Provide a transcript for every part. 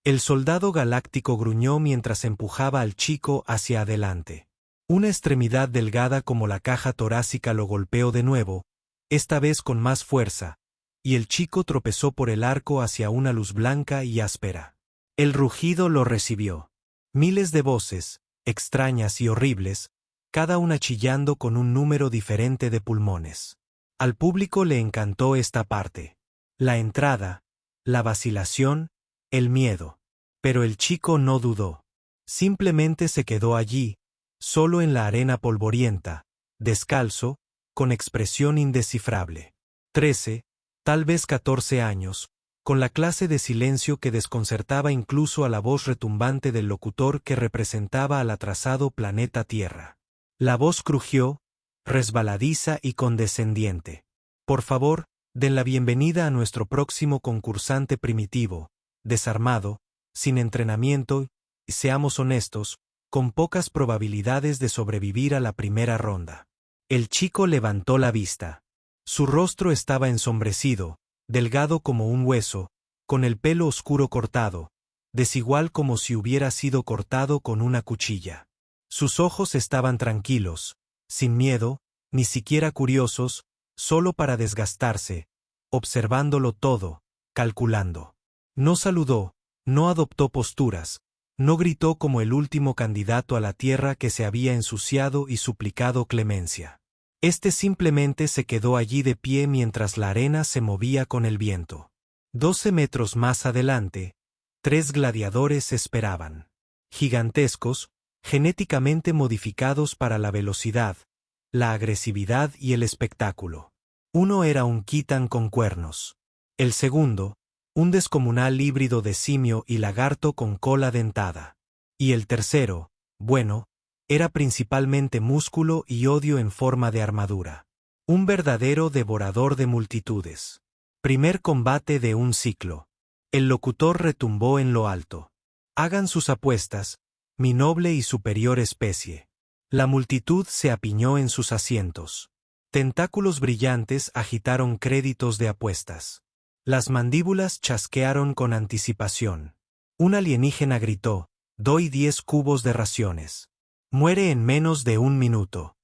El soldado galáctico gruñó mientras empujaba al chico hacia adelante. Una extremidad delgada como la caja torácica lo golpeó de nuevo, esta vez con más fuerza, y el chico tropezó por el arco hacia una luz blanca y áspera. El rugido lo recibió. Miles de voces, extrañas y horribles, cada una chillando con un número diferente de pulmones. Al público le encantó esta parte. La entrada, la vacilación, el miedo. Pero el chico no dudó. Simplemente se quedó allí, solo en la arena polvorienta, descalzo, con expresión indescifrable. 13, tal vez 14 años, con la clase de silencio que desconcertaba incluso a la voz retumbante del locutor que representaba al atrasado planeta Tierra. La voz crujió, resbaladiza y condescendiente. Por favor, den la bienvenida a nuestro próximo concursante primitivo, desarmado, sin entrenamiento, y seamos honestos, con pocas probabilidades de sobrevivir a la primera ronda. El chico levantó la vista. Su rostro estaba ensombrecido, delgado como un hueso, con el pelo oscuro cortado, desigual como si hubiera sido cortado con una cuchilla. Sus ojos estaban tranquilos, sin miedo, ni siquiera curiosos, solo para desgastarse, observándolo todo, calculando. No saludó, no adoptó posturas, no gritó como el último candidato a la tierra que se había ensuciado y suplicado clemencia. Simplemente se quedó allí de pie mientras la arena se movía con el viento. 12 metros más adelante, 3 gladiadores esperaban. Gigantescos, genéticamente modificados para la velocidad, la agresividad y el espectáculo. Uno era un Khitan con cuernos. El segundo, un descomunal híbrido de simio y lagarto con cola dentada. Y el tercero, bueno, era principalmente músculo y odio en forma de armadura. Un verdadero devorador de multitudes. Primer combate de un ciclo. El locutor retumbó en lo alto. Hagan sus apuestas, mi noble y superior especie. La multitud se apiñó en sus asientos. Tentáculos brillantes agitaron créditos de apuestas. Las mandíbulas chasquearon con anticipación. Un alienígena gritó, doy 10 cubos de raciones. Muere en menos de 1 minuto.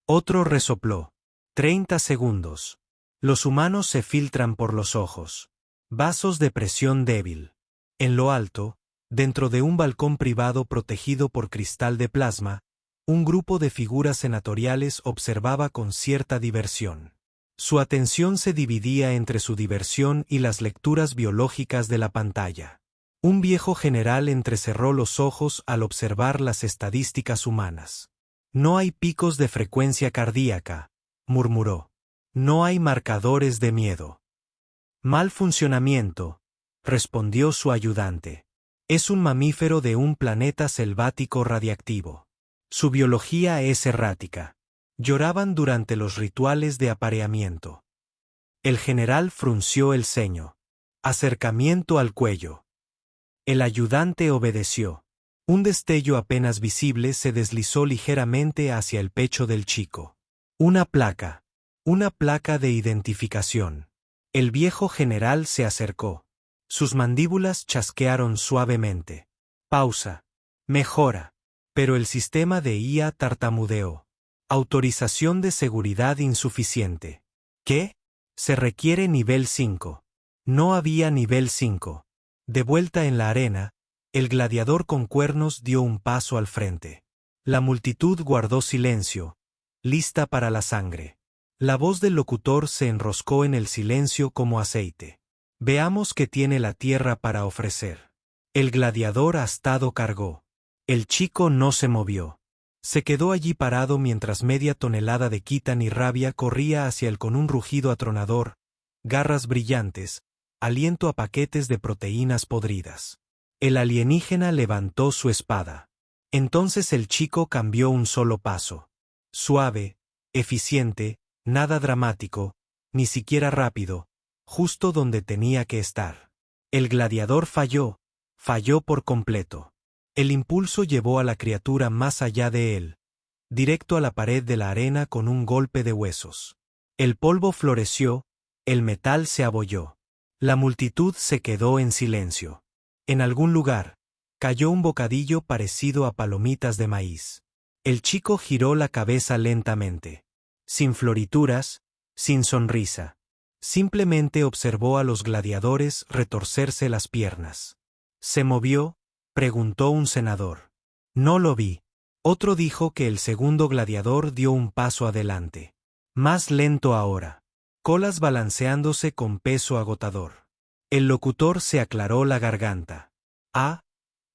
Otro resopló. 30 segundos. Los humanos se filtran por los ojos. Vasos de presión débil. En lo alto, dentro de un balcón privado protegido por cristal de plasma, un grupo de figuras senatoriales observaba con cierta diversión. Su atención se dividía entre su diversión y las lecturas biológicas de la pantalla. Un viejo general entrecerró los ojos al observar las estadísticas humanas. No hay picos de frecuencia cardíaca, murmuró. No hay marcadores de miedo. Mal funcionamiento, respondió su ayudante. Es un mamífero de un planeta selvático radiactivo. Su biología es errática. Lloraban durante los rituales de apareamiento. El general frunció el ceño. Acercamiento al cuello. El ayudante obedeció. Un destello apenas visible se deslizó ligeramente hacia el pecho del chico. Una placa de identificación. El viejo general se acercó. Sus mandíbulas chasquearon suavemente. Pausa. Mejora. Pero el sistema de IA tartamudeó. Autorización de seguridad insuficiente. ¿Qué? Se requiere nivel 5. No había nivel 5. De vuelta en la arena, el gladiador con cuernos dio un paso al frente. La multitud guardó silencio, lista para la sangre. La voz del locutor se enroscó en el silencio como aceite. Veamos qué tiene la tierra para ofrecer. El gladiador astado cargó. El chico no se movió. Se quedó allí parado mientras media tonelada de Khitan y rabia corría hacia él con un rugido atronador, garras brillantes, aliento a paquetes de proteínas podridas. El alienígena levantó su espada. Entonces el chico cambió un solo paso. Suave, eficiente, nada dramático, ni siquiera rápido, justo donde tenía que estar. El gladiador falló por completo. El impulso llevó a la criatura más allá de él, directo a la pared de la arena con un golpe de huesos. El polvo floreció, el metal se abolló. La multitud se quedó en silencio. En algún lugar, cayó un bocadillo parecido a palomitas de maíz. El chico giró la cabeza lentamente. Sin florituras, sin sonrisa. Simplemente observó a los gladiadores retorcerse las piernas. ¿Se movió?, preguntó un senador. No lo vi. Otro dijo que el segundo gladiador dio un paso adelante. Más lento ahora. Colas balanceándose con peso agotador. El locutor se aclaró la garganta. Ah,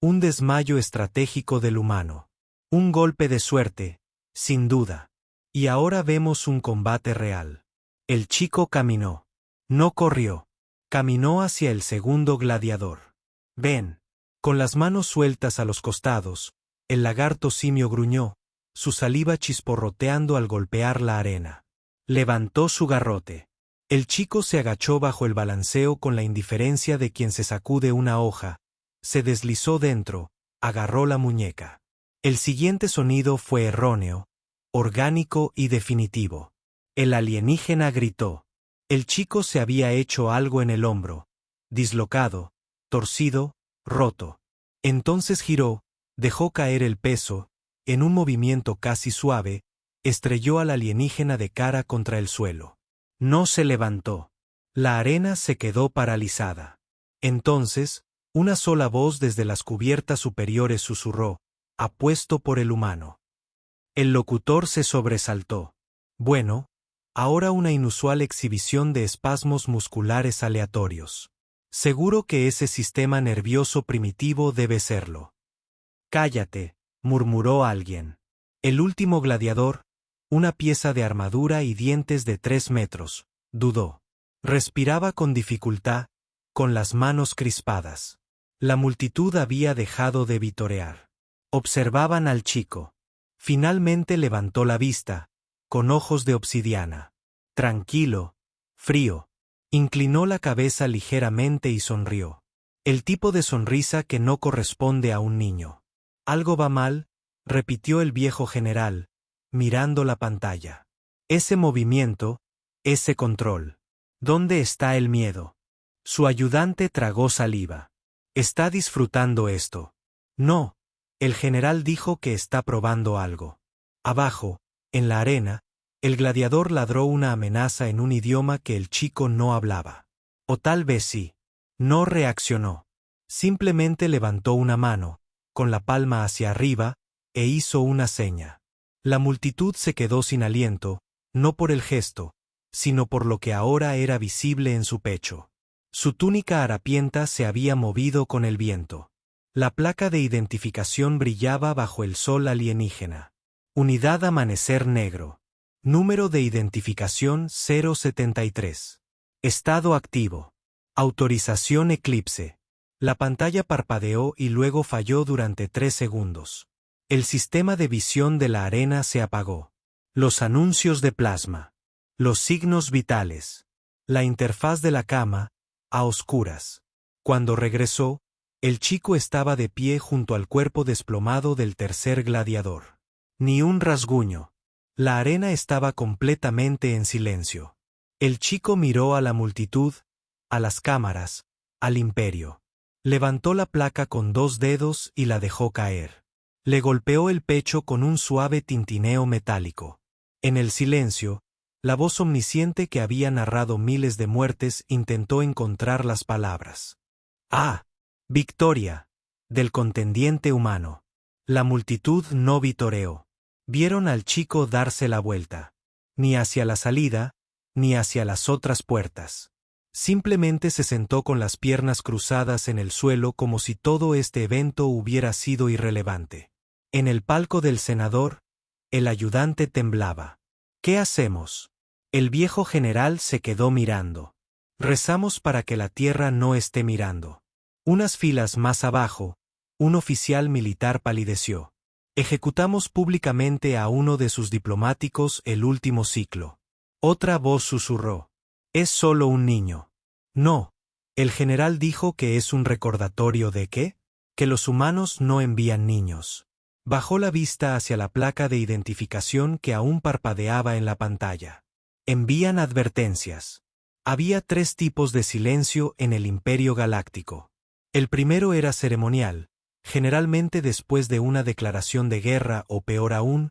un desmayo estratégico del humano. Un golpe de suerte, sin duda. Y ahora vemos un combate real. El chico caminó. No corrió. Caminó hacia el segundo gladiador. Ven. Con las manos sueltas a los costados, el lagarto simio gruñó, su saliva chisporroteando al golpear la arena. Levantó su garrote. El chico se agachó bajo el balanceo con la indiferencia de quien se sacude una hoja, se deslizó dentro, agarró la muñeca. El siguiente sonido fue erróneo, orgánico y definitivo. El alienígena gritó. El chico se había hecho algo en el hombro, dislocado, torcido, roto. Entonces giró, dejó caer el peso, en un movimiento casi suave, estrelló al alienígena de cara contra el suelo. No se levantó. La arena se quedó paralizada. Entonces, una sola voz desde las cubiertas superiores susurró, apuesto por el humano. El locutor se sobresaltó. Bueno, ahora una inusual exhibición de espasmos musculares aleatorios. Seguro que ese sistema nervioso primitivo debe serlo. Cállate, murmuró alguien. El último gladiador, una pieza de armadura y dientes de 3 metros, dudó. Respiraba con dificultad, con las manos crispadas. La multitud había dejado de vitorear. Observaban al chico. Finalmente levantó la vista, con ojos de obsidiana. Tranquilo, frío. Inclinó la cabeza ligeramente y sonrió. El tipo de sonrisa que no corresponde a un niño. Algo va mal, repitió el viejo general, mirando la pantalla. Ese movimiento, ese control. ¿Dónde está el miedo? Su ayudante tragó saliva. ¿Está disfrutando esto? No. El general dijo que está probando algo. Abajo, en la arena, el gladiador ladró una amenaza en un idioma que el chico no hablaba. O tal vez sí. No reaccionó. Simplemente levantó una mano, con la palma hacia arriba, e hizo una seña. La multitud se quedó sin aliento, no por el gesto, sino por lo que ahora era visible en su pecho. Su túnica harapienta se había movido con el viento. La placa de identificación brillaba bajo el sol alienígena. Unidad Amanecer Negro. Número de identificación 073. Estado activo. Autorización Eclipse. La pantalla parpadeó y luego falló durante 3 segundos. El sistema de visión de la arena se apagó. Los anuncios de plasma. Los signos vitales. La interfaz de la cama, a oscuras. Cuando regresó, el chico estaba de pie junto al cuerpo desplomado del tercer gladiador. Ni un rasguño. La arena estaba completamente en silencio. El chico miró a la multitud, a las cámaras, al imperio. Levantó la placa con 2 dedos y la dejó caer. Le golpeó el pecho con un suave tintineo metálico. En el silencio, la voz omnisciente que había narrado miles de muertes intentó encontrar las palabras. ¡Ah! Victoria. Del contendiente humano. La multitud no vitoreó. Vieron al chico darse la vuelta. Ni hacia la salida, ni hacia las otras puertas. Simplemente se sentó con las piernas cruzadas en el suelo como si todo este evento hubiera sido irrelevante. En el palco del senador, el ayudante temblaba. ¿Qué hacemos? El viejo general se quedó mirando. Rezamos para que la tierra no esté mirando. Unas filas más abajo, un oficial militar palideció. Ejecutamos públicamente a uno de sus diplomáticos el último ciclo. Otra voz susurró. Es solo un niño. No. El general dijo que es un recordatorio de ¿qué? Que los humanos no envían niños. Bajó la vista hacia la placa de identificación que aún parpadeaba en la pantalla. Envían advertencias. Había 3 tipos de silencio en el Imperio Galáctico. El primero era ceremonial, generalmente después de una declaración de guerra o peor aún,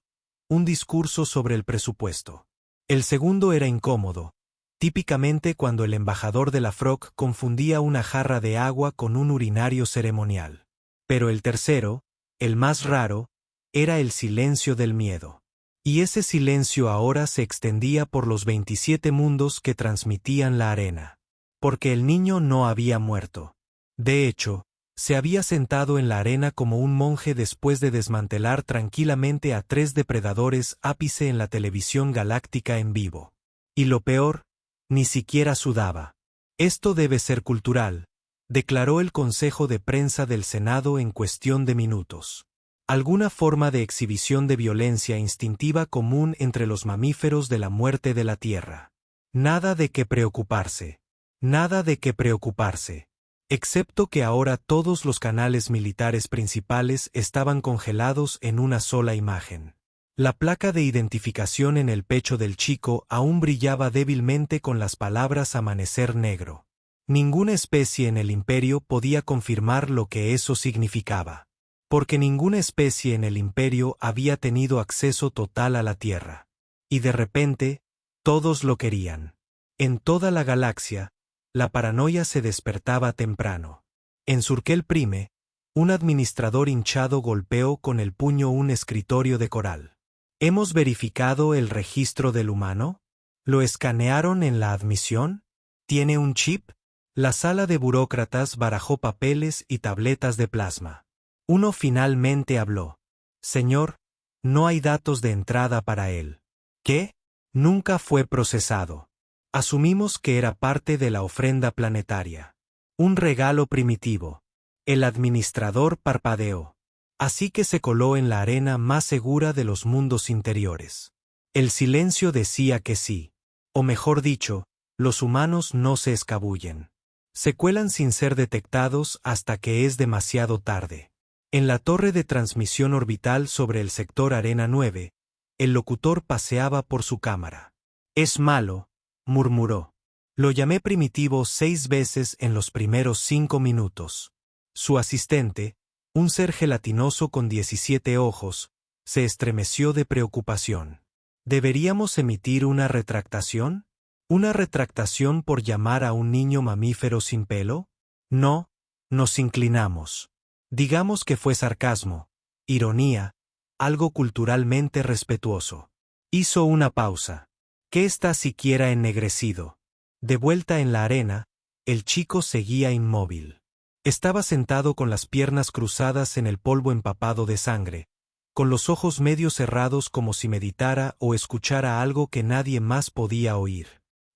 un discurso sobre el presupuesto. El segundo era incómodo, típicamente cuando el embajador de la FROC confundía una jarra de agua con un urinario ceremonial. Pero el tercero, el más raro, era el silencio del miedo. Y ese silencio ahora se extendía por los 27 mundos que transmitían la arena. Porque el niño no había muerto. De hecho, se había sentado en la arena como un monje después de desmantelar tranquilamente a 3 depredadores ápice en la televisión galáctica en vivo. Y lo peor, ni siquiera sudaba. Esto debe ser cultural, declaró el Consejo de Prensa del Senado en cuestión de minutos. Alguna forma de exhibición de violencia instintiva común entre los mamíferos de la muerte de la Tierra. Nada de qué preocuparse. Nada de qué preocuparse. Excepto que ahora todos los canales militares principales estaban congelados en una sola imagen. La placa de identificación en el pecho del chico aún brillaba débilmente con las palabras amanecer negro. Ninguna especie en el imperio podía confirmar lo que eso significaba. Porque ninguna especie en el imperio había tenido acceso total a la Tierra. Y de repente, todos lo querían. En toda la galaxia, la paranoia se despertaba temprano. En Surkel Prime, un administrador hinchado golpeó con el puño un escritorio de coral. ¿Hemos verificado el registro del humano? ¿Lo escanearon en la admisión? ¿Tiene un chip? La sala de burócratas barajó papeles y tabletas de plasma. Uno finalmente habló. Señor, no hay datos de entrada para él. ¿Qué? Nunca fue procesado. Asumimos que era parte de la ofrenda planetaria. Un regalo primitivo. El administrador parpadeó. Así que se coló en la arena más segura de los mundos interiores. El silencio decía que sí. O mejor dicho, los humanos no se escabullen. Se cuelan sin ser detectados hasta que es demasiado tarde. En la torre de transmisión orbital sobre el sector Arena 9, el locutor paseaba por su cámara. Es malo, murmuró. Lo llamé primitivo 6 veces en los primeros 5 minutos. Su asistente, un ser gelatinoso con 17 ojos, se estremeció de preocupación. ¿Deberíamos emitir una retractación? ¿Una retractación por llamar a un niño mamífero sin pelo? No, nos inclinamos. Digamos que fue sarcasmo, ironía, algo culturalmente respetuoso. Hizo una pausa. ¿Qué está siquiera ennegrecido? De vuelta en la arena, el chico seguía inmóvil. Estaba sentado con las piernas cruzadas en el polvo empapado de sangre, con los ojos medio cerrados como si meditara o escuchara algo que nadie más podía oír.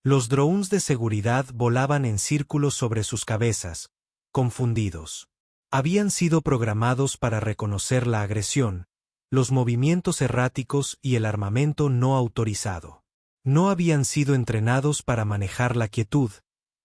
Los drones de seguridad volaban en círculos sobre sus cabezas, confundidos. Habían sido programados para reconocer la agresión, los movimientos erráticos y el armamento no autorizado. No habían sido entrenados para manejar la quietud,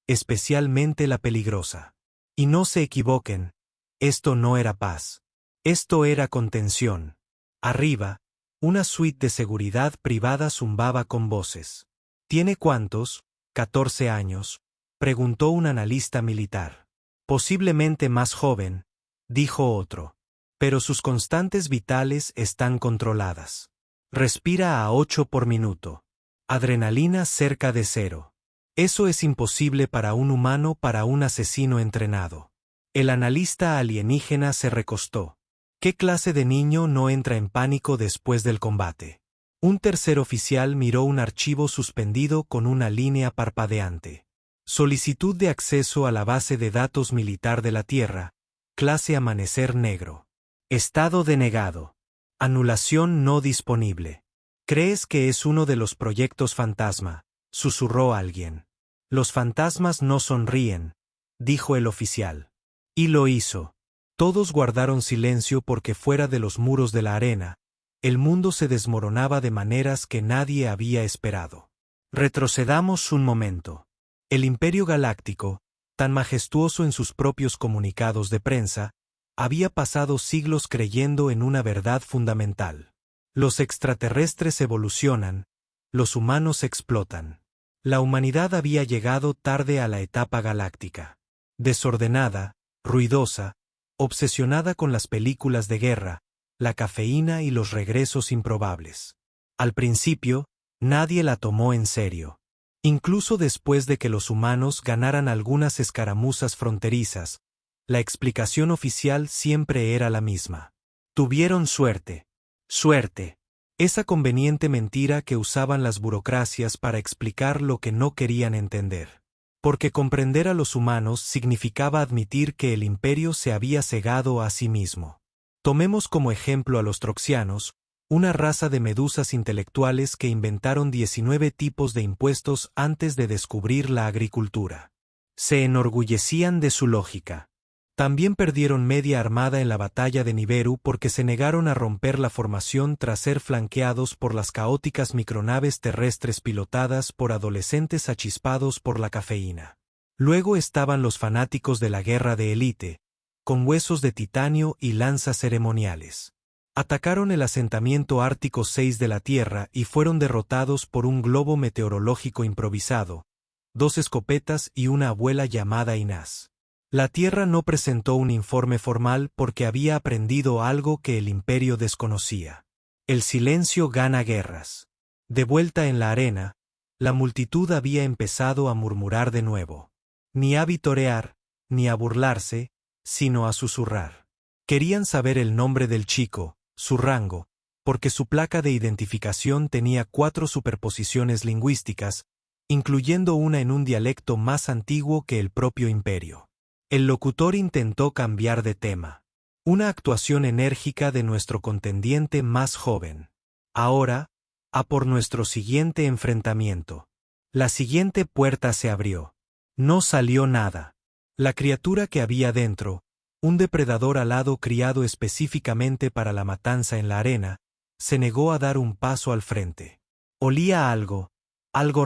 especialmente la peligrosa. Y no se equivoquen, esto no era paz. Esto era contención. Arriba, una suite de seguridad privada zumbaba con voces. ¿Tiene cuántos? 14 años, preguntó un analista militar. Posiblemente más joven, dijo otro. Pero sus constantes vitales están controladas. Respira a 8 por minuto. Adrenalina cerca de 0. Eso es imposible para un humano, para un asesino entrenado. El analista alienígena se recostó. ¿Qué clase de niño no entra en pánico después del combate? Un tercer oficial miró un archivo suspendido con una línea parpadeante. Solicitud de acceso a la base de datos militar de la Tierra, clase Amanecer Negro. Estado denegado. Anulación no disponible. ¿Crees que es uno de los proyectos fantasma?, susurró alguien. Los fantasmas no sonríen, dijo el oficial. Y lo hizo. Todos guardaron silencio porque fuera de los muros de la arena, el mundo se desmoronaba de maneras que nadie había esperado. Retrocedamos un momento. El Imperio Galáctico, tan majestuoso en sus propios comunicados de prensa, había pasado siglos creyendo en una verdad fundamental. Los extraterrestres evolucionan, los humanos explotan. La humanidad había llegado tarde a la etapa galáctica. Desordenada, ruidosa, obsesionada con las películas de guerra, la cafeína y los regresos improbables. Al principio, nadie la tomó en serio. Incluso después de que los humanos ganaran algunas escaramuzas fronterizas, la explicación oficial siempre era la misma. Tuvieron suerte. Suerte. Esa conveniente mentira que usaban las burocracias para explicar lo que no querían entender. Porque comprender a los humanos significaba admitir que el imperio se había cegado a sí mismo. Tomemos como ejemplo a los troxianos, una raza de medusas intelectuales que inventaron 19 tipos de impuestos antes de descubrir la agricultura. Se enorgullecían de su lógica. También perdieron media armada en la batalla de Nibiru porque se negaron a romper la formación tras ser flanqueados por las caóticas micronaves terrestres pilotadas por adolescentes achispados por la cafeína. Luego estaban los fanáticos de la guerra de élite, con huesos de titanio y lanzas ceremoniales. Atacaron el asentamiento Ártico 6 de la Tierra y fueron derrotados por un globo meteorológico improvisado, 2 escopetas y una abuela llamada Inás. La Tierra no presentó un informe formal porque había aprendido algo que el imperio desconocía. El silencio gana guerras. De vuelta en la arena, la multitud había empezado a murmurar de nuevo. Ni a vitorear, ni a burlarse, sino a susurrar. Querían saber el nombre del chico, su rango, porque su placa de identificación tenía 4 superposiciones lingüísticas, incluyendo una en un dialecto más antiguo que el propio imperio. El locutor intentó cambiar de tema. Una actuación enérgica de nuestro contendiente más joven. Ahora, a por nuestro siguiente enfrentamiento. La siguiente puerta se abrió. No salió nada. La criatura que había dentro, un depredador alado criado específicamente para la matanza en la arena, se negó a dar un paso al frente. Olía a algo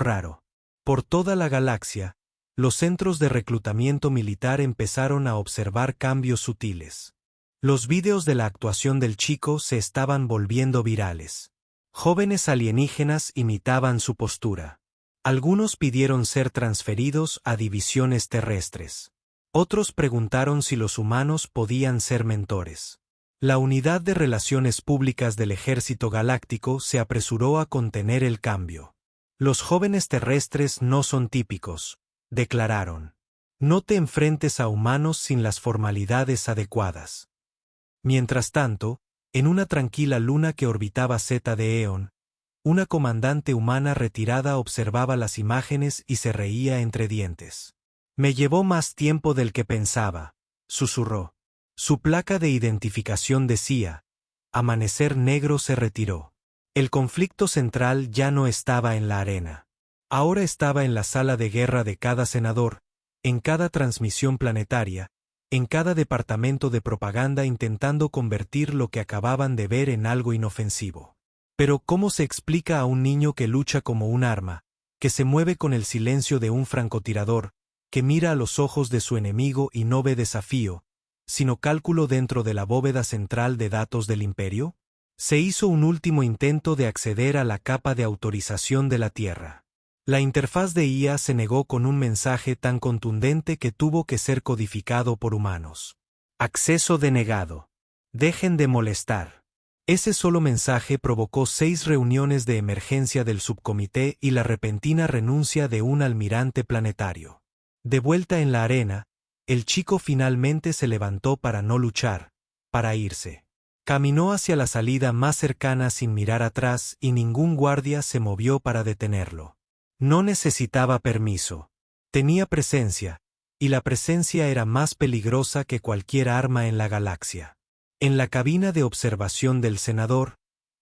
raro. Por toda la galaxia, los centros de reclutamiento militar empezaron a observar cambios sutiles. Los vídeos de la actuación del chico se estaban volviendo virales. Jóvenes alienígenas imitaban su postura. Algunos pidieron ser transferidos a divisiones terrestres. Otros preguntaron si los humanos podían ser mentores. La Unidad de Relaciones Públicas del Ejército Galáctico se apresuró a contener el cambio. Los jóvenes terrestres no son típicos, declararon. No te enfrentes a humanos sin las formalidades adecuadas. Mientras tanto, en una tranquila luna que orbitaba Zeta de Eon, una comandante humana retirada observaba las imágenes y se reía entre dientes. Me llevó más tiempo del que pensaba, susurró. Su placa de identificación decía, Amanecer Negro se retiró. El conflicto central ya no estaba en la arena. Ahora estaba en la sala de guerra de cada senador, en cada transmisión planetaria, en cada departamento de propaganda intentando convertir lo que acababan de ver en algo inofensivo. Pero ¿cómo se explica a un niño que lucha como un arma, que se mueve con el silencio de un francotirador, que mira a los ojos de su enemigo y no ve desafío, sino cálculo dentro de la bóveda central de datos del imperio? Se hizo un último intento de acceder a la capa de autorización de la Tierra. La interfaz de IA se negó con un mensaje tan contundente que tuvo que ser codificado por humanos. Acceso denegado. Dejen de molestar. Ese solo mensaje provocó 6 reuniones de emergencia del subcomité y la repentina renuncia de un almirante planetario. De vuelta en la arena, el chico finalmente se levantó para no luchar, para irse. Caminó hacia la salida más cercana sin mirar atrás y ningún guardia se movió para detenerlo. No necesitaba permiso. Tenía presencia, y la presencia era más peligrosa que cualquier arma en la galaxia. En la cabina de observación del senador,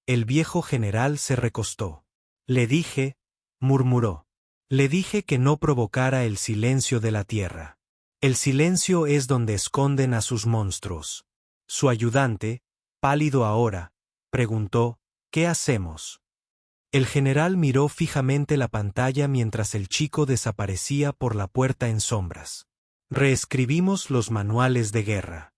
el viejo general se recostó. Le dije, murmuró. Le dije que no provocara el silencio de la Tierra. El silencio es donde esconden a sus monstruos. Su ayudante, pálido ahora, preguntó, ¿qué hacemos? El general miró fijamente la pantalla mientras el chico desaparecía por la puerta en sombras. Reescribimos los manuales de guerra.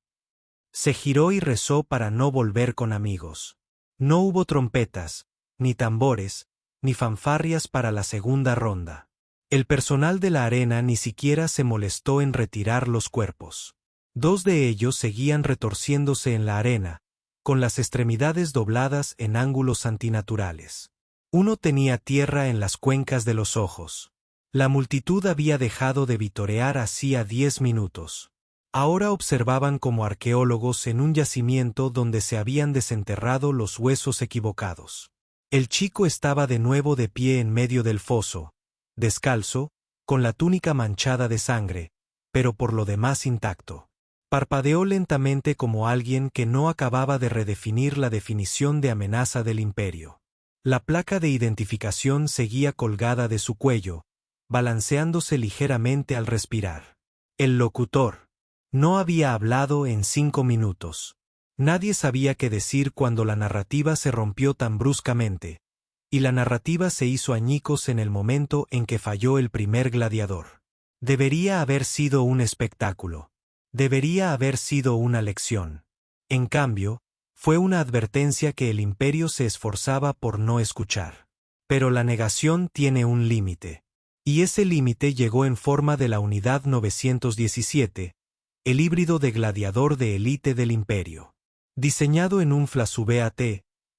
Se giró y rezó para no volver con amigos. No hubo trompetas, ni tambores, ni fanfarrias para la segunda ronda. El personal de la arena ni siquiera se molestó en retirar los cuerpos. Dos de ellos seguían retorciéndose en la arena, con las extremidades dobladas en ángulos antinaturales. Uno tenía tierra en las cuencas de los ojos. La multitud había dejado de vitorear hacía 10 minutos. Ahora observaban como arqueólogos en un yacimiento donde se habían desenterrado los huesos equivocados. El chico estaba de nuevo de pie en medio del foso, descalzo, con la túnica manchada de sangre, pero por lo demás intacto. Parpadeó lentamente como alguien que no acababa de redefinir la definición de amenaza del imperio. La placa de identificación seguía colgada de su cuello, balanceándose ligeramente al respirar. El locutor no había hablado en 5 minutos. Nadie sabía qué decir cuando la narrativa se rompió tan bruscamente, y la narrativa se hizo añicos en el momento en que falló el primer gladiador. Debería haber sido un espectáculo. Debería haber sido una lección. En cambio, fue una advertencia que el imperio se esforzaba por no escuchar. Pero la negación tiene un límite. Y ese límite llegó en forma de la Unidad 917, el híbrido de gladiador de élite del imperio. Diseñado en un FLASUB AT,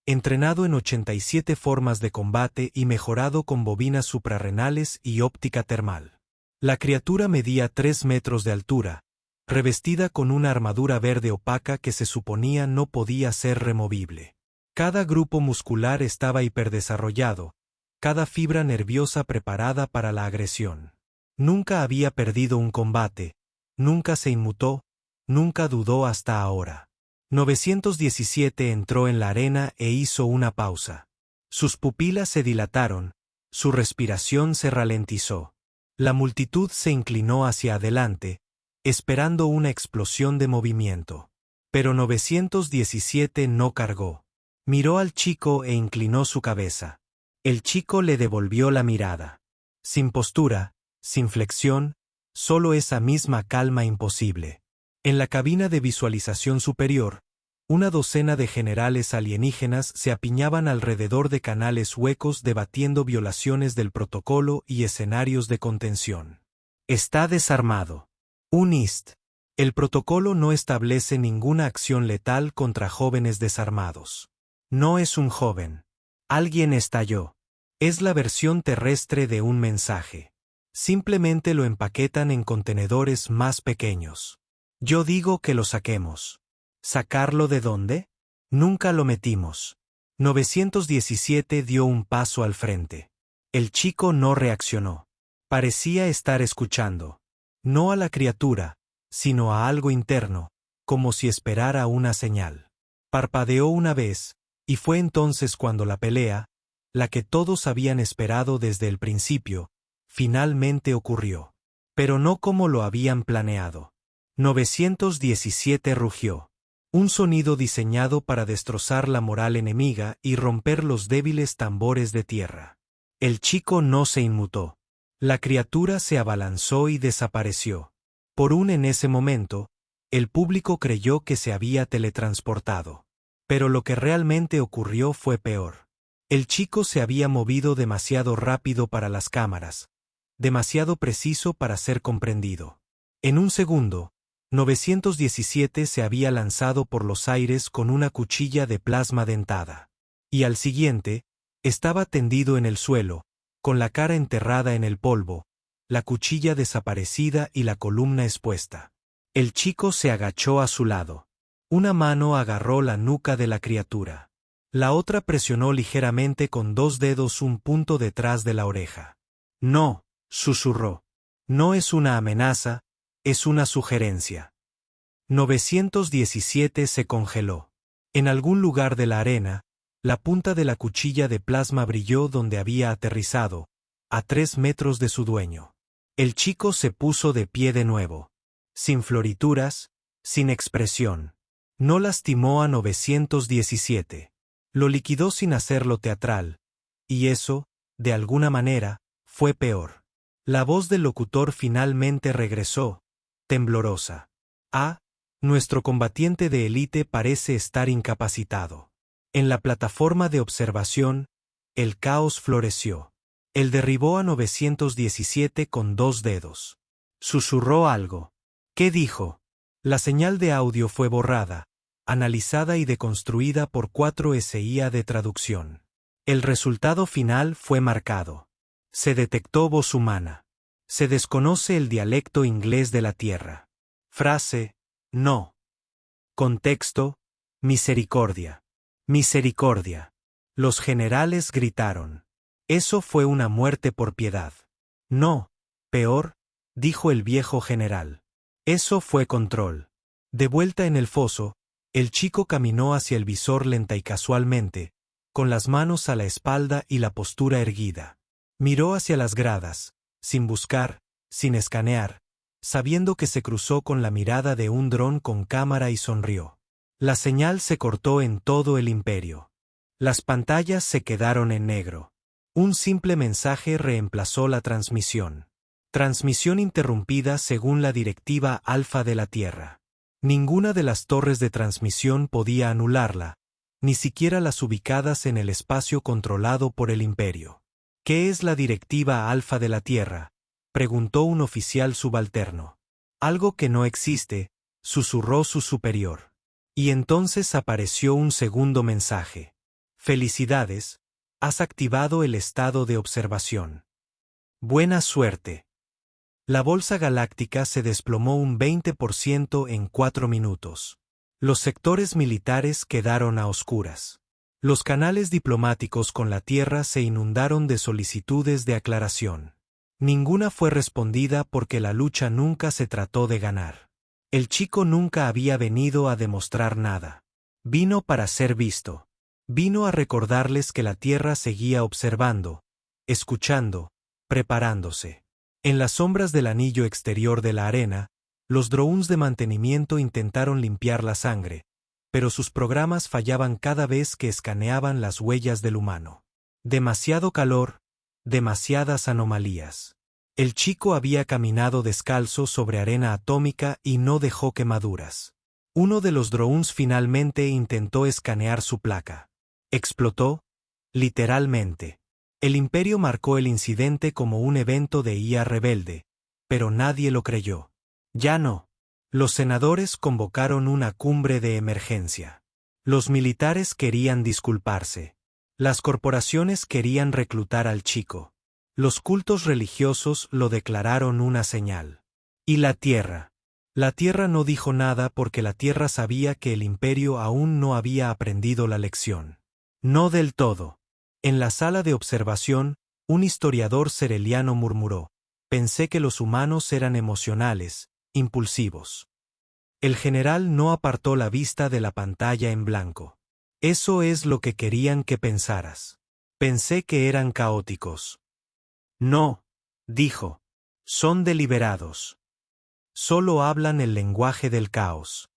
entrenado en 87 formas de combate y mejorado con bobinas suprarrenales y óptica termal. La criatura medía 3 metros de altura, revestida con una armadura verde opaca que se suponía no podía ser removible. Cada grupo muscular estaba hiperdesarrollado, cada fibra nerviosa preparada para la agresión. Nunca había perdido un combate, nunca se inmutó, nunca dudó hasta ahora. 917 entró en la arena e hizo una pausa. Sus pupilas se dilataron, su respiración se ralentizó. La multitud se inclinó hacia adelante, esperando una explosión de movimiento. Pero 917 no cargó. Miró al chico e inclinó su cabeza. El chico le devolvió la mirada. Sin postura, sin flexión, solo esa misma calma imposible. En la cabina de visualización superior, una docena de generales alienígenas se apiñaban alrededor de canales huecos debatiendo violaciones del protocolo y escenarios de contención. Está desarmado. UNIST. El protocolo no establece ninguna acción letal contra jóvenes desarmados. No es un joven. Alguien estalló. Es la versión terrestre de un mensaje. Simplemente lo empaquetan en contenedores más pequeños. Yo digo que lo saquemos. ¿Sacarlo de dónde? Nunca lo metimos. 917 dio un paso al frente. El chico no reaccionó. Parecía estar escuchando. No a la criatura, sino a algo interno, como si esperara una señal. Parpadeó una vez, y fue entonces cuando la pelea, la que todos habían esperado desde el principio, finalmente ocurrió. Pero no como lo habían planeado. 917 rugió. Un sonido diseñado para destrozar la moral enemiga y romper los débiles tambores de tierra. El chico no se inmutó. La criatura se abalanzó y desapareció. En ese momento, el público creyó que se había teletransportado. Pero lo que realmente ocurrió fue peor. El chico se había movido demasiado rápido para las cámaras, demasiado preciso para ser comprendido. En un segundo, 917 se había lanzado por los aires con una cuchilla de plasma dentada. Y al siguiente, estaba tendido en el suelo, con la cara enterrada en el polvo, la cuchilla desaparecida y la columna expuesta. El chico se agachó a su lado. Una mano agarró la nuca de la criatura. La otra presionó ligeramente con 2 dedos un punto detrás de la oreja. No, susurró. No es una amenaza, es una sugerencia. 917 se congeló. En algún lugar de la arena, la punta de la cuchilla de plasma brilló donde había aterrizado, a 3 metros de su dueño. El chico se puso de pie de nuevo. Sin florituras, sin expresión. No lastimó a 917. Lo liquidó sin hacerlo teatral. Y eso, de alguna manera, fue peor. La voz del locutor finalmente regresó, temblorosa. Nuestro combatiente de élite parece estar incapacitado. En la plataforma de observación, el caos floreció. Él derribó a 917 con 2 dedos. Susurró algo. ¿Qué dijo? La señal de audio fue borrada, analizada y deconstruida por 4 SIA de traducción. El resultado final fue marcado. Se detectó voz humana. Se desconoce el dialecto inglés de la Tierra. Frase: no. Contexto: misericordia. Misericordia. Los generales gritaron. Eso fue una muerte por piedad. No, peor, dijo el viejo general. Eso fue control. De vuelta en el foso, el chico caminó hacia el visor lenta y casualmente, con las manos a la espalda y la postura erguida. Miró hacia las gradas, sin buscar, sin escanear, sabiendo que se cruzó con la mirada de un dron con cámara y sonrió. La señal se cortó en todo el imperio. Las pantallas se quedaron en negro. Un simple mensaje reemplazó la transmisión. Transmisión interrumpida según la directiva alfa de la Tierra. Ninguna de las torres de transmisión podía anularla, ni siquiera las ubicadas en el espacio controlado por el imperio. ¿Qué es la directiva alfa de la Tierra?, preguntó un oficial subalterno. Algo que no existe, susurró su superior. Y entonces apareció un segundo mensaje. Felicidades, has activado el estado de observación. Buena suerte. La bolsa galáctica se desplomó un 20% en 4 minutos. Los sectores militares quedaron a oscuras. Los canales diplomáticos con la Tierra se inundaron de solicitudes de aclaración. Ninguna fue respondida porque la lucha nunca se trató de ganar. El chico nunca había venido a demostrar nada. Vino para ser visto. Vino a recordarles que la Tierra seguía observando, escuchando, preparándose. En las sombras del anillo exterior de la arena, los drones de mantenimiento intentaron limpiar la sangre, pero sus programas fallaban cada vez que escaneaban las huellas del humano. Demasiado calor, demasiadas anomalías. El chico había caminado descalzo sobre arena atómica y no dejó quemaduras. Uno de los drones finalmente intentó escanear su placa. Explotó, literalmente. El imperio marcó el incidente como un evento de IA rebelde, pero nadie lo creyó. Ya no. Los senadores convocaron una cumbre de emergencia. Los militares querían disculparse. Las corporaciones querían reclutar al chico. Los cultos religiosos lo declararon una señal. ¿Y la Tierra? La Tierra no dijo nada porque la Tierra sabía que el imperio aún no había aprendido la lección. No del todo. En la sala de observación, un historiador sereliano murmuró: pensé que los humanos eran emocionales, impulsivos. El general no apartó la vista de la pantalla en blanco. Eso es lo que querían que pensaras. Pensé que eran caóticos. No, dijo. Son deliberados. Solo hablan el lenguaje del caos.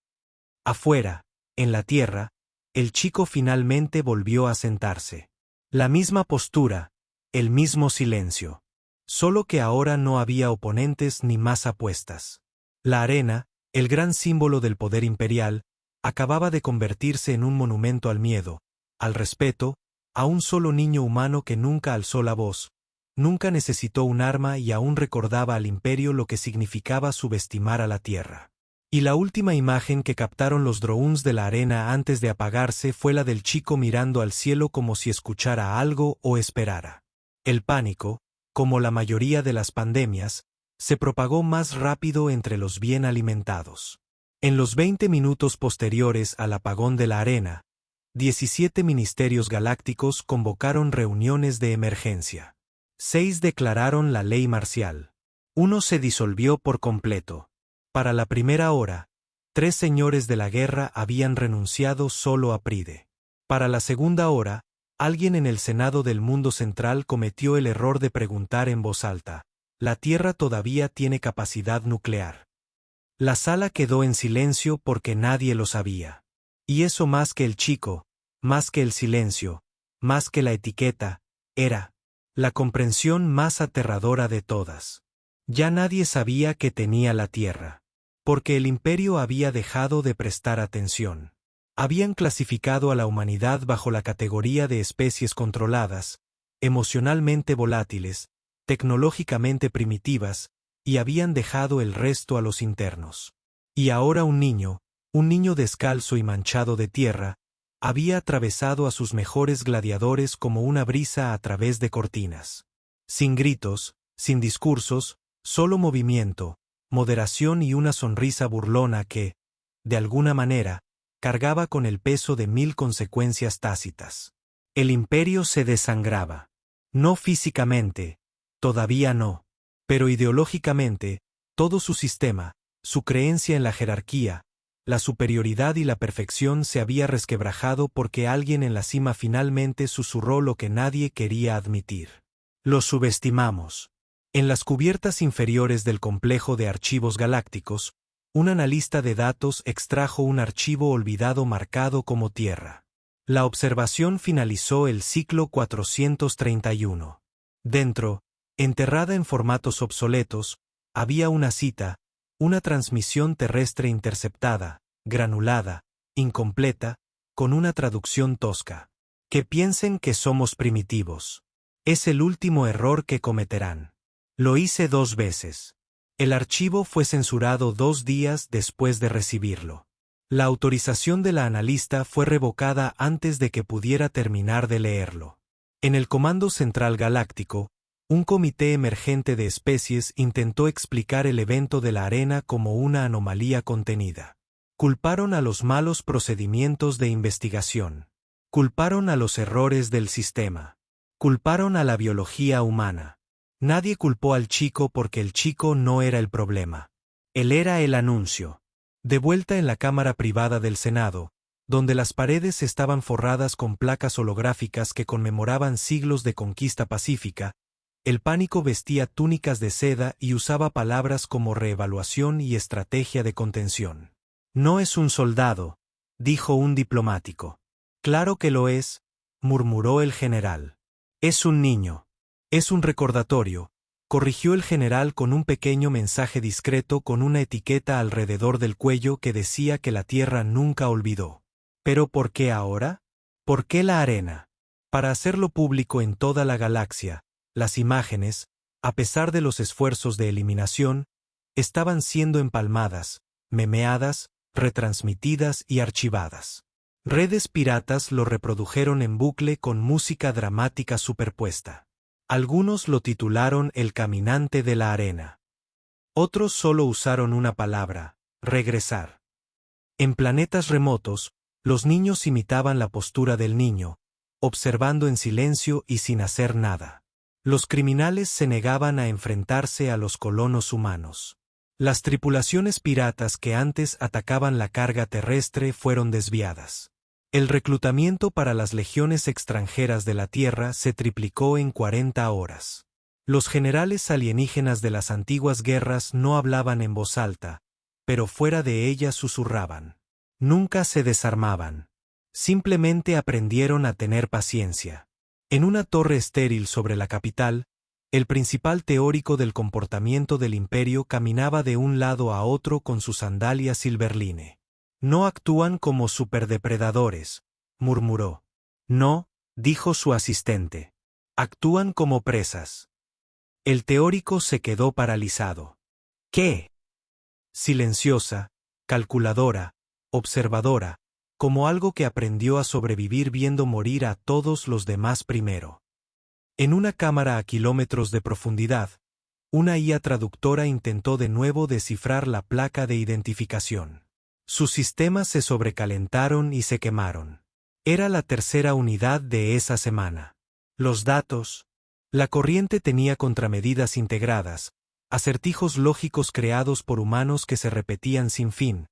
Afuera, en la Tierra, el chico finalmente volvió a sentarse. La misma postura, el mismo silencio. Solo que ahora no había oponentes ni más apuestas. La arena, el gran símbolo del poder imperial, acababa de convertirse en un monumento al miedo, al respeto, a un solo niño humano que nunca alzó la voz, nunca necesitó un arma y aún recordaba al imperio lo que significaba subestimar a la Tierra. Y la última imagen que captaron los drones de la arena antes de apagarse fue la del chico mirando al cielo como si escuchara algo o esperara. El pánico, como la mayoría de las pandemias, se propagó más rápido entre los bien alimentados. En los 20 minutos posteriores al apagón de la arena, 17 ministerios galácticos convocaron reuniones de emergencia. 6 declararon la ley marcial. 1 se disolvió por completo. Para la primera hora, 3 señores de la guerra habían renunciado solo a Pride. Para la segunda hora, alguien en el Senado del Mundo Central cometió el error de preguntar en voz alta: ¿la Tierra todavía tiene capacidad nuclear? La sala quedó en silencio porque nadie lo sabía. Y eso, más que el chico, más que el silencio, más que la etiqueta, era la comprensión más aterradora de todas. Ya nadie sabía que tenía la Tierra. Porque el imperio había dejado de prestar atención. Habían clasificado a la humanidad bajo la categoría de especies controladas, emocionalmente volátiles, tecnológicamente primitivas, y habían dejado el resto a los internos. Y ahora un niño descalzo y manchado de tierra, había atravesado a sus mejores gladiadores como una brisa a través de cortinas. Sin gritos, sin discursos, solo movimiento, moderación y una sonrisa burlona que, de alguna manera, cargaba con el peso de 1000 consecuencias tácitas. El imperio se desangraba. No físicamente, todavía no, pero ideológicamente, todo su sistema, su creencia en la jerarquía, la superioridad y la perfección se había resquebrajado porque alguien en la cima finalmente susurró lo que nadie quería admitir. Lo subestimamos. En las cubiertas inferiores del complejo de archivos galácticos, un analista de datos extrajo un archivo olvidado marcado como tierra. La observación finalizó el ciclo 431. Dentro, enterrada en formatos obsoletos, había una cita, una transmisión terrestre interceptada, granulada, incompleta, con una traducción tosca. Que piensen que somos primitivos. Es el último error que cometerán. Lo hice 2 veces. El archivo fue censurado 2 días después de recibirlo. La autorización de la analista fue revocada antes de que pudiera terminar de leerlo. En el Comando Central Galáctico, un comité emergente de especies intentó explicar el evento de la arena como una anomalía contenida. Culparon a los malos procedimientos de investigación. Culparon a los errores del sistema. Culparon a la biología humana. Nadie culpó al chico porque el chico no era el problema. Él era el anuncio. De vuelta en la cámara privada del Senado, donde las paredes estaban forradas con placas holográficas que conmemoraban siglos de conquista pacífica, el pánico vestía túnicas de seda y usaba palabras como reevaluación y estrategia de contención. No es un soldado, dijo un diplomático. Claro que lo es, murmuró el general. Es un niño. Es un recordatorio, corrigió el general con un pequeño mensaje discreto con una etiqueta alrededor del cuello que decía que la Tierra nunca olvidó. ¿Pero por qué ahora? ¿Por qué la arena? Para hacerlo público en toda la galaxia, las imágenes, a pesar de los esfuerzos de eliminación, estaban siendo empalmadas, memeadas, retransmitidas y archivadas. Redes piratas lo reprodujeron en bucle con música dramática superpuesta. Algunos lo titularon El caminante de la arena. Otros solo usaron una palabra, regresar. En planetas remotos, los niños imitaban la postura del niño, observando en silencio y sin hacer nada. Los criminales se negaban a enfrentarse a los colonos humanos. Las tripulaciones piratas que antes atacaban la carga terrestre fueron desviadas. El reclutamiento para las legiones extranjeras de la Tierra se triplicó en 40 horas. Los generales alienígenas de las antiguas guerras no hablaban en voz alta, pero fuera de ellas susurraban. Nunca se desarmaban. Simplemente aprendieron a tener paciencia. En una torre estéril sobre la capital, el principal teórico del comportamiento del imperio caminaba de un lado a otro con su sandalia silberline. No actúan como superdepredadores, murmuró. No, dijo su asistente. Actúan como presas. El teórico se quedó paralizado. ¿Qué? Silenciosa, calculadora, observadora, como algo que aprendió a sobrevivir viendo morir a todos los demás primero. En una cámara a kilómetros de profundidad, una IA traductora intentó de nuevo descifrar la placa de identificación. Sus sistemas se sobrecalentaron y se quemaron. Era la tercera unidad de esa semana. Los datos. La corriente tenía contramedidas integradas, acertijos lógicos creados por humanos que se repetían sin fin,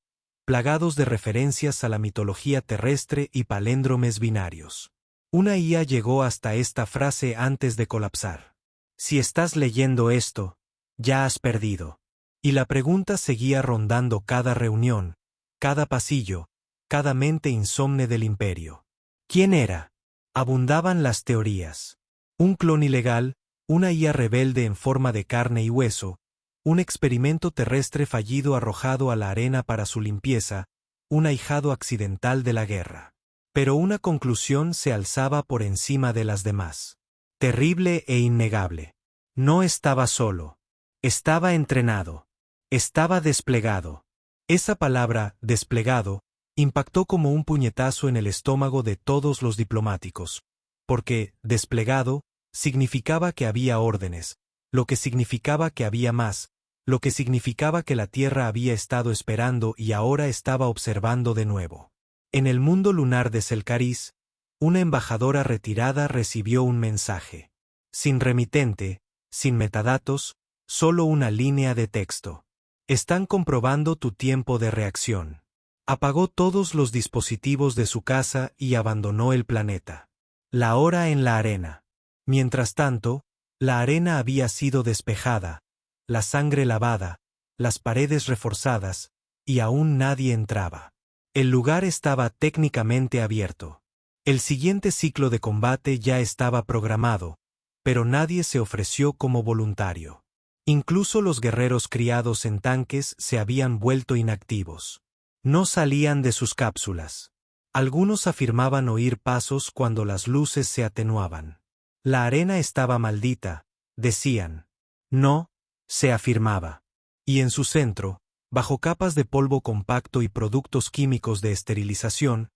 plagados de referencias a la mitología terrestre y palíndromes binarios. Una IA llegó hasta esta frase antes de colapsar. Si estás leyendo esto, ya has perdido. Y la pregunta seguía rondando cada reunión, cada pasillo, cada mente insomne del imperio. ¿Quién era? Abundaban las teorías. Un clon ilegal, una IA rebelde en forma de carne y hueso, un experimento terrestre fallido arrojado a la arena para su limpieza, un ahijado accidental de la guerra. Pero una conclusión se alzaba por encima de las demás. Terrible e innegable. No estaba solo. Estaba entrenado. Estaba desplegado. Esa palabra, desplegado, impactó como un puñetazo en el estómago de todos los diplomáticos, porque, desplegado, significaba que había órdenes, lo que significaba que había más, lo que significaba que la Tierra había estado esperando y ahora estaba observando de nuevo. En el mundo lunar de Selcaris, una embajadora retirada recibió un mensaje. Sin remitente, sin metadatos, solo una línea de texto. Están comprobando tu tiempo de reacción. Apagó todos los dispositivos de su casa y abandonó el planeta. La hora en la arena. Mientras tanto, la arena había sido despejada, la sangre lavada, las paredes reforzadas, y aún nadie entraba. El lugar estaba técnicamente abierto. El siguiente ciclo de combate ya estaba programado, pero nadie se ofreció como voluntario. Incluso los guerreros criados en tanques se habían vuelto inactivos. No salían de sus cápsulas. Algunos afirmaban oír pasos cuando las luces se atenuaban. La arena estaba maldita, decían. No, se afirmaba. Y en su centro, bajo capas de polvo compacto y productos químicos de esterilización,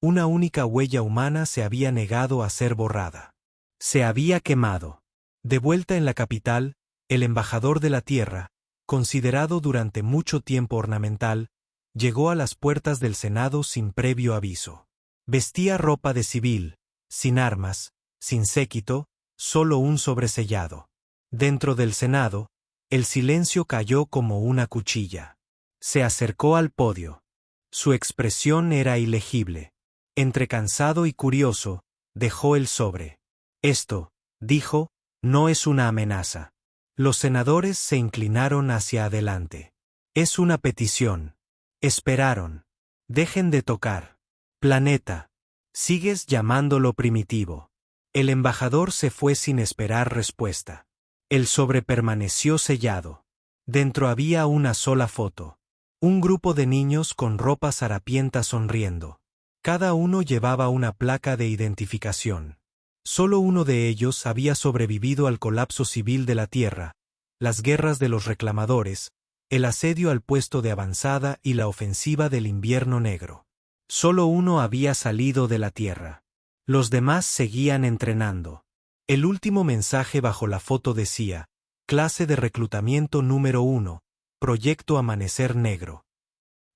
una única huella humana se había negado a ser borrada. Se había quemado. De vuelta en la capital, el embajador de la Tierra, considerado durante mucho tiempo ornamental, llegó a las puertas del Senado sin previo aviso. Vestía ropa de civil, sin armas, sin séquito, solo un sobresellado. Dentro del Senado, el silencio cayó como una cuchilla. Se acercó al podio. Su expresión era ilegible. Entre cansado y curioso, dejó el sobre. Esto, dijo, no es una amenaza. Los senadores se inclinaron hacia adelante. Es una petición. Esperaron. Dejen de tocar. Planeta. Sigues llamándolo primitivo. El embajador se fue sin esperar respuesta. El sobre permaneció sellado. Dentro había una sola foto. Un grupo de niños con ropas harapientas sonriendo. Cada uno llevaba una placa de identificación. Solo uno de ellos había sobrevivido al colapso civil de la Tierra, las guerras de los reclamadores, el asedio al puesto de avanzada y la ofensiva del invierno negro. Solo uno había salido de la Tierra. Los demás seguían entrenando. El último mensaje bajo la foto decía, clase de reclutamiento número 1, Proyecto Amanecer Negro.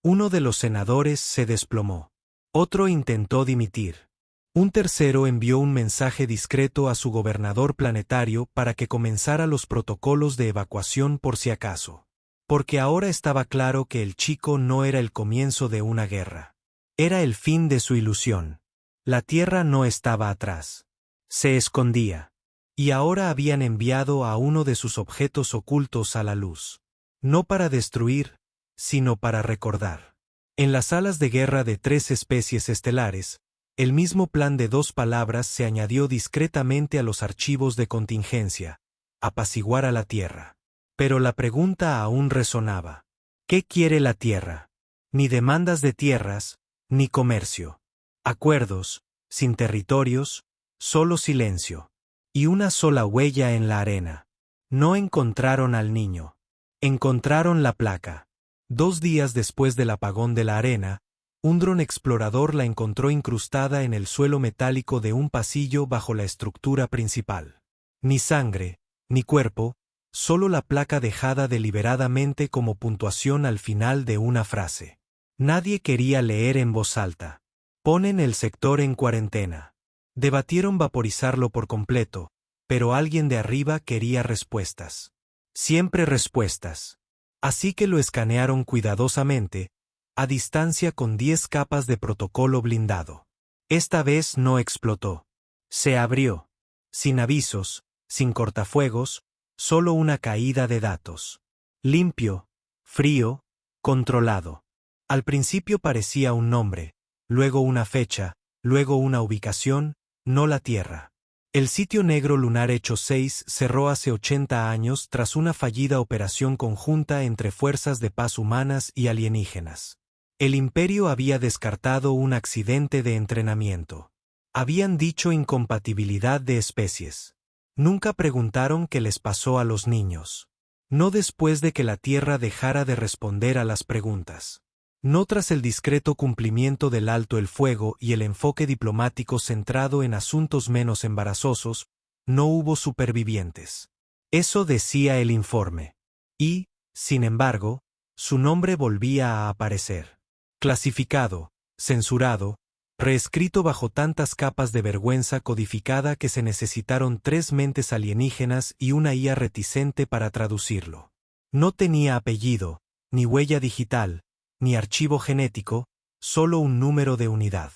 Uno de los senadores se desplomó. Otro intentó dimitir. Un tercero envió un mensaje discreto a su gobernador planetario para que comenzara los protocolos de evacuación por si acaso. Porque ahora estaba claro que el chico no era el comienzo de una guerra. Era el fin de su ilusión. La Tierra no estaba atrás. Se escondía. Y ahora habían enviado a uno de sus objetos ocultos a la luz. No para destruir, sino para recordar. En las salas de guerra de 3 especies estelares, el mismo plan de 2 palabras se añadió discretamente a los archivos de contingencia: apaciguar a la Tierra. Pero la pregunta aún resonaba. ¿Qué quiere la Tierra? Ni demandas de tierras, ni comercio. Acuerdos, sin territorios, solo silencio. Y una sola huella en la arena. No encontraron al niño. Encontraron la placa. 2 días después del apagón de la arena, un dron explorador la encontró incrustada en el suelo metálico de un pasillo bajo la estructura principal. Ni sangre, ni cuerpo, solo la placa dejada deliberadamente como puntuación al final de una frase. Nadie quería leer en voz alta. Ponen el sector en cuarentena. Debatieron vaporizarlo por completo, pero alguien de arriba quería respuestas. Siempre respuestas. Así que lo escanearon cuidadosamente, a distancia con 10 capas de protocolo blindado. Esta vez no explotó. Se abrió. Sin avisos, sin cortafuegos, solo una caída de datos. Limpio, frío, controlado. Al principio parecía un nombre, luego una fecha, luego una ubicación, no la Tierra. El sitio negro lunar Hecho 6 cerró hace 80 años tras una fallida operación conjunta entre fuerzas de paz humanas y alienígenas. El Imperio había descartado un accidente de entrenamiento. Habían dicho incompatibilidad de especies. Nunca preguntaron qué les pasó a los niños. No después de que la Tierra dejara de responder a las preguntas. No tras el discreto cumplimiento del alto el fuego y el enfoque diplomático centrado en asuntos menos embarazosos, no hubo supervivientes. Eso decía el informe. Y, sin embargo, su nombre volvía a aparecer. Clasificado, censurado, reescrito bajo tantas capas de vergüenza codificada que se necesitaron 3 mentes alienígenas y una IA reticente para traducirlo. No tenía apellido, ni huella digital, ni archivo genético, solo un número de unidad.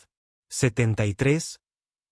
73,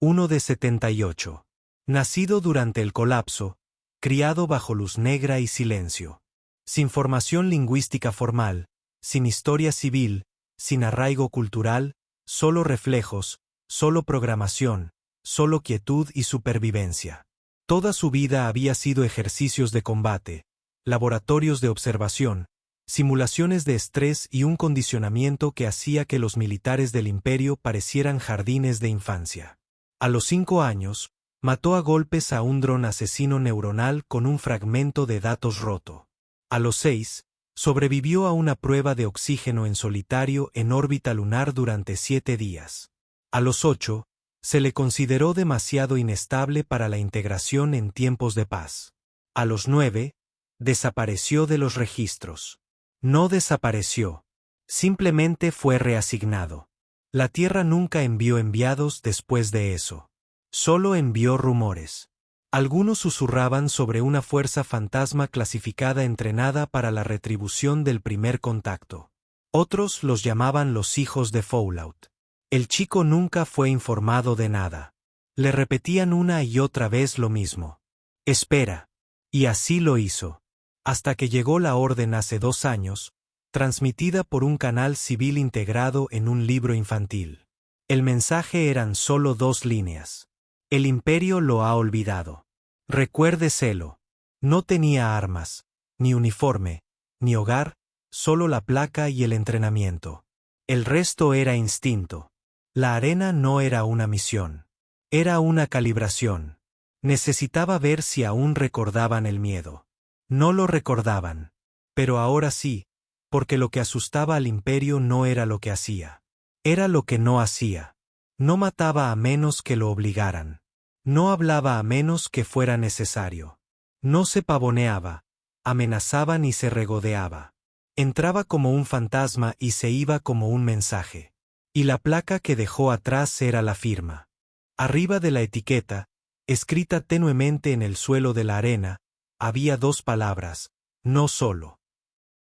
1 de 78. Nacido durante el colapso, criado bajo luz negra y silencio. Sin formación lingüística formal, sin historia civil, sin arraigo cultural, solo reflejos, solo programación, solo quietud y supervivencia. Toda su vida había sido ejercicios de combate, laboratorios de observación, simulaciones de estrés y un condicionamiento que hacía que los militares del imperio parecieran jardines de infancia. A los 5 años, mató a golpes a un dron asesino neuronal con un fragmento de datos roto. A los 6, sobrevivió a una prueba de oxígeno en solitario en órbita lunar durante 7 días. A los 8, se le consideró demasiado inestable para la integración en tiempos de paz. A los 9, desapareció de los registros. No desapareció. Simplemente fue reasignado. La Tierra nunca envió enviados después de eso. Solo envió rumores. Algunos susurraban sobre una fuerza fantasma clasificada entrenada para la retribución del primer contacto. Otros los llamaban los hijos de Fallout. El chico nunca fue informado de nada. Le repetían una y otra vez lo mismo. Espera. Y así lo hizo. Hasta que llegó la orden hace 2 años, transmitida por un canal civil integrado en un libro infantil. El mensaje eran solo 2 líneas. El imperio lo ha olvidado. Recuérdeselo. No tenía armas, ni uniforme, ni hogar, solo la placa y el entrenamiento. El resto era instinto. La arena no era una misión. Era una calibración. Necesitaba ver si aún recordaban el miedo. No lo recordaban. Pero ahora sí, porque lo que asustaba al imperio no era lo que hacía. Era lo que no hacía. No mataba a menos que lo obligaran. No hablaba a menos que fuera necesario. No se pavoneaba, amenazaba ni se regodeaba. Entraba como un fantasma y se iba como un mensaje. Y la placa que dejó atrás era la firma. Arriba de la etiqueta, escrita tenuemente en el suelo de la arena, había 2 palabras, no solo.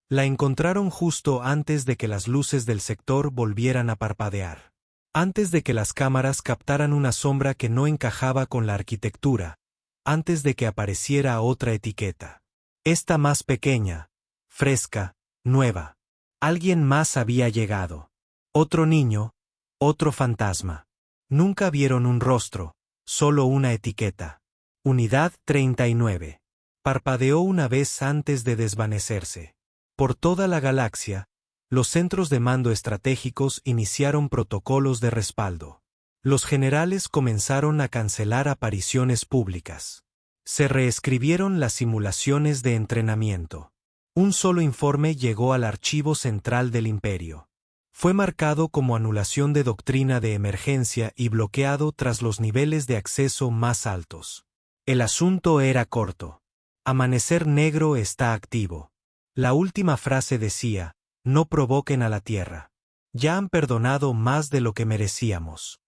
La encontraron justo antes de que las luces del sector volvieran a parpadear. Antes de que las cámaras captaran una sombra que no encajaba con la arquitectura, antes de que apareciera otra etiqueta. Esta más pequeña, fresca, nueva. Alguien más había llegado. Otro niño, otro fantasma. Nunca vieron un rostro, solo una etiqueta. Unidad 39. Parpadeó una vez antes de desvanecerse. Por toda la galaxia, los centros de mando estratégicos iniciaron protocolos de respaldo. Los generales comenzaron a cancelar apariciones públicas. Se reescribieron las simulaciones de entrenamiento. Un solo informe llegó al archivo central del imperio. Fue marcado como anulación de doctrina de emergencia y bloqueado tras los niveles de acceso más altos. El asunto era corto. Amanecer Negro está activo. La última frase decía, no provoquen a la Tierra. Ya han perdonado más de lo que merecíamos.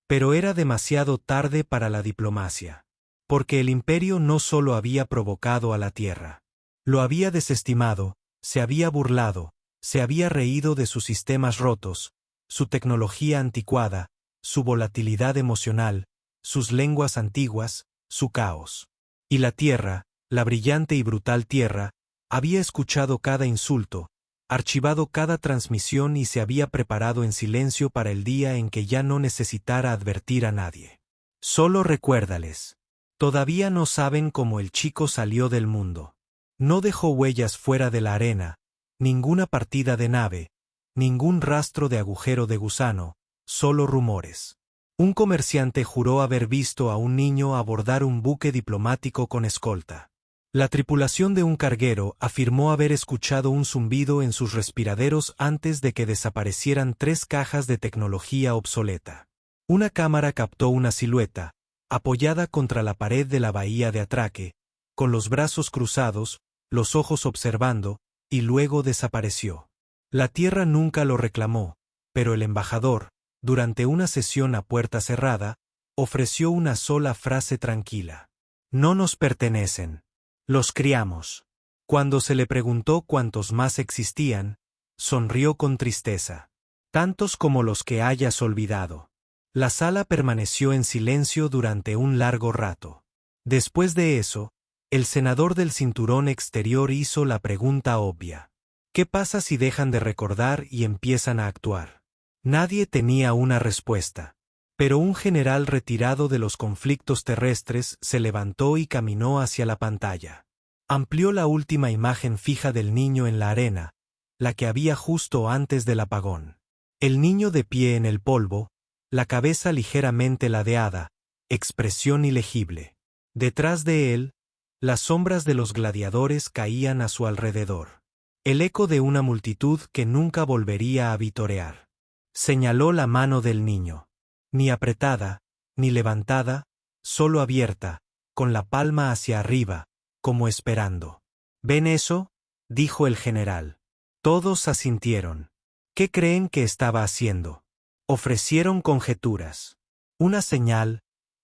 Pero era demasiado tarde para la diplomacia. Porque el imperio no solo había provocado a la Tierra. Lo había desestimado, se había burlado, se había reído de sus sistemas rotos, su tecnología anticuada, su volatilidad emocional, sus lenguas antiguas, su caos. Y la Tierra, la brillante y brutal Tierra, había escuchado cada insulto, archivado cada transmisión y se había preparado en silencio para el día en que ya no necesitara advertir a nadie. Solo recuérdales. Todavía no saben cómo el chico salió del mundo. No dejó huellas fuera de la arena, ninguna partida de nave, ningún rastro de agujero de gusano, solo rumores. Un comerciante juró haber visto a un niño abordar un buque diplomático con escolta. La tripulación de un carguero afirmó haber escuchado un zumbido en sus respiraderos antes de que desaparecieran 3 cajas de tecnología obsoleta. Una cámara captó una silueta, apoyada contra la pared de la bahía de atraque, con los brazos cruzados, los ojos observando, y luego desapareció. La Tierra nunca lo reclamó, pero el embajador, durante una sesión a puerta cerrada, ofreció una sola frase tranquila. No nos pertenecen. Los criamos. Cuando se le preguntó cuántos más existían, sonrió con tristeza. Tantos como los que hayas olvidado. La sala permaneció en silencio durante un largo rato. Después de eso, el senador del cinturón exterior hizo la pregunta obvia. ¿Qué pasa si dejan de recordar y empiezan a actuar? Nadie tenía una respuesta. Pero un general retirado de los conflictos terrestres se levantó y caminó hacia la pantalla. Amplió la última imagen fija del niño en la arena, la que había justo antes del apagón. El niño de pie en el polvo, la cabeza ligeramente ladeada, expresión ilegible. Detrás de él, las sombras de los gladiadores caían a su alrededor. El eco de una multitud que nunca volvería a vitorear. Señaló la mano del niño. Ni apretada, ni levantada, solo abierta, con la palma hacia arriba, como esperando. ¿Ven eso?, dijo el general. Todos asintieron. ¿Qué creen que estaba haciendo? Ofrecieron conjeturas. ¿Una señal?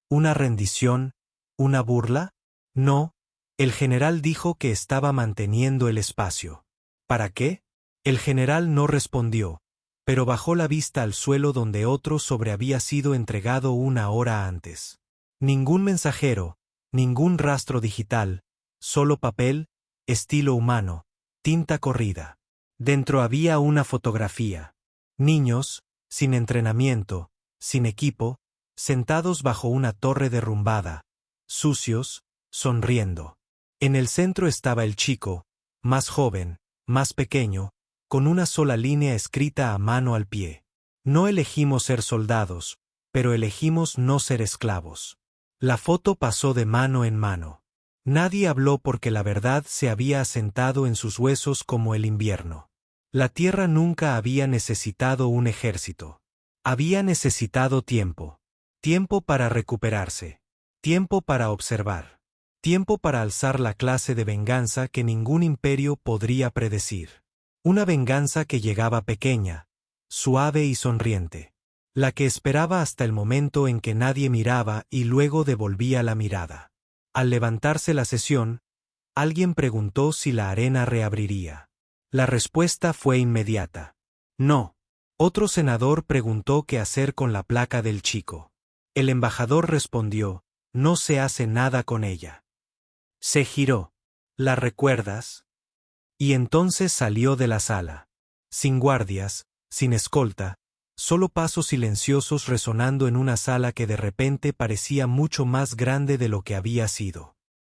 ¿Una rendición? ¿Una burla? No, el general dijo que estaba manteniendo el espacio. ¿Para qué? El general no respondió, pero bajó la vista al suelo donde otro sobre había sido entregado una hora antes. Ningún mensajero, ningún rastro digital, solo papel, estilo humano, tinta corrida. Dentro había una fotografía. Niños, sin entrenamiento, sin equipo, sentados bajo una torre derrumbada, sucios, sonriendo. En el centro estaba el chico, más joven, más pequeño, con una sola línea escrita a mano al pie. No elegimos ser soldados, pero elegimos no ser esclavos. La foto pasó de mano en mano. Nadie habló porque la verdad se había asentado en sus huesos como el invierno. La Tierra nunca había necesitado un ejército. Había necesitado tiempo. Tiempo para recuperarse. Tiempo para observar. Tiempo para alzar la clase de venganza que ningún imperio podría predecir. Una venganza que llegaba pequeña, suave y sonriente. La que esperaba hasta el momento en que nadie miraba y luego devolvía la mirada. Al levantarse la sesión, alguien preguntó si la arena reabriría. La respuesta fue inmediata. No. Otro senador preguntó qué hacer con la placa del chico. El embajador respondió, no se hace nada con ella. Se giró. ¿La recuerdas? Y entonces salió de la sala. Sin guardias, sin escolta, solo pasos silenciosos resonando en una sala que de repente parecía mucho más grande de lo que había sido.